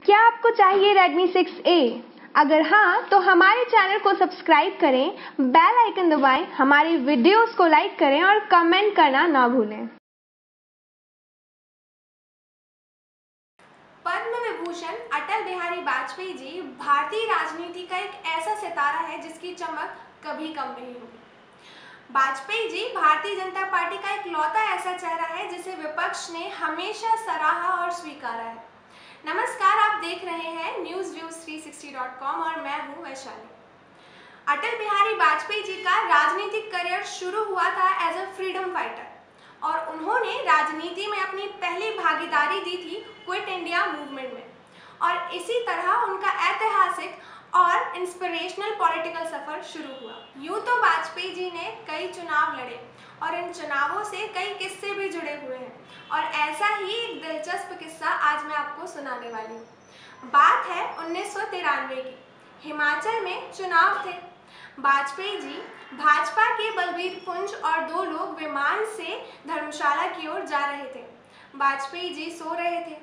क्या आपको चाहिए Redmi 6A? अगर हाँ तो हमारे चैनल को सब्सक्राइब करें, बेल आइकन दबाएं, हमारी वीडियोस को लाइक करें और कमेंट करना ना भूलें। पद्म विभूषण अटल बिहारी वाजपेयी जी भारतीय राजनीति का एक ऐसा सितारा है जिसकी चमक कभी कम नहीं होगी। वाजपेयी जी भारतीय जनता पार्टी का एक लौता ऐसा चेहरा है जिसे विपक्ष ने हमेशा सराहा और स्वीकारा है। नमस्कार, आप देख रहे हैं newsviews360.com और मैं हूं वैशाली। अटल बिहारी वाजपेयी जी का राजनीतिक करियर शुरू हुआ था एज अ फ्रीडम फाइटर और उन्होंने राजनीति में अपनी पहली भागीदारी दी थी क्विट इंडिया मूवमेंट में, और इसी तरह उनका ऐतिहासिक और इंस्पिरेशनल पॉलिटिकल सफर शुरू हुआ। यूं तो वाजपेयी जी ने कई चुनाव लड़े और इन चुनावों से कई किस्से भी जुड़े हुए हैं, और ऐसा ही एक दिलचस्प किस्सा आज मैं आपको सुनाने वाली हूँ। बात है 1993 की। हिमाचल में चुनाव थे। वाजपेयी जी, भाजपा के बलबीर पुंज और दो लोग विमान से धर्मशाला की ओर जा रहे थे। वाजपेयी जी सो रहे थे।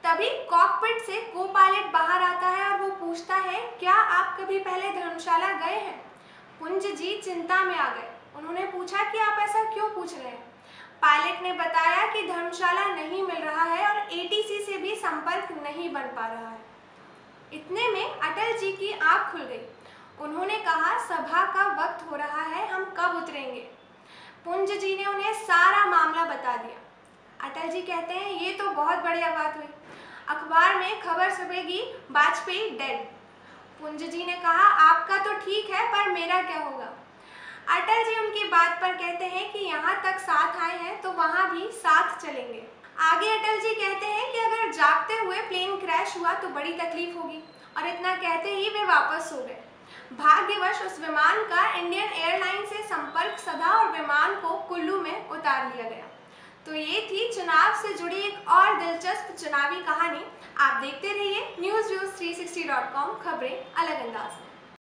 तभी कॉकपिट से को पायलट बाहर आता है और वो पूछता है, क्या आप कभी पहले धर्मशाला गए हैं? पुंज जी चिंता में आ गए। उन्होंने पूछा कि आप ऐसा क्यों पूछ रहे हैं? पायलट ने बताया कि धर्मशाला नहीं मिल रहा है और एटीसी से भी संपर्क नहीं बन पा रहा है। इतने में अटल जी की आंख खुल गई। उन्होंने कहा, सभा का वक्त हो रहा है, हम कब उतरेंगे? पुंज जी ने उन्हें सारा मामला बता दिया। अटल जी कहते हैं, ये तो बहुत बढ़िया बात हुई, अखबार में खबर छपेगी, वाजपेयी डेड। पुंज जी ने कहा, आपका तो ठीक है, पर मेरा क्या होगा? अटल जी उनकी बात पर कहते हैं कि यहाँ तक साथ आए हैं तो वहाँ भी साथ चलेंगे। आगे अटल जी कहते हैं कि अगर जागते हुए प्लेन क्रैश हुआ तो बड़ी तकलीफ होगी, और इतना कहते ही वे वापस सो गए। भाग्यवश उस विमान का इंडियन एयरलाइन से संपर्क सधा और विमान को कुल्लू में उतार लिया गया। तो ये थी चुनाव से जुड़ी एक और दिलचस्प चुनावी कहानी। आप देखते रहिए newsviews360.com, खबरें अलग अंदाज में।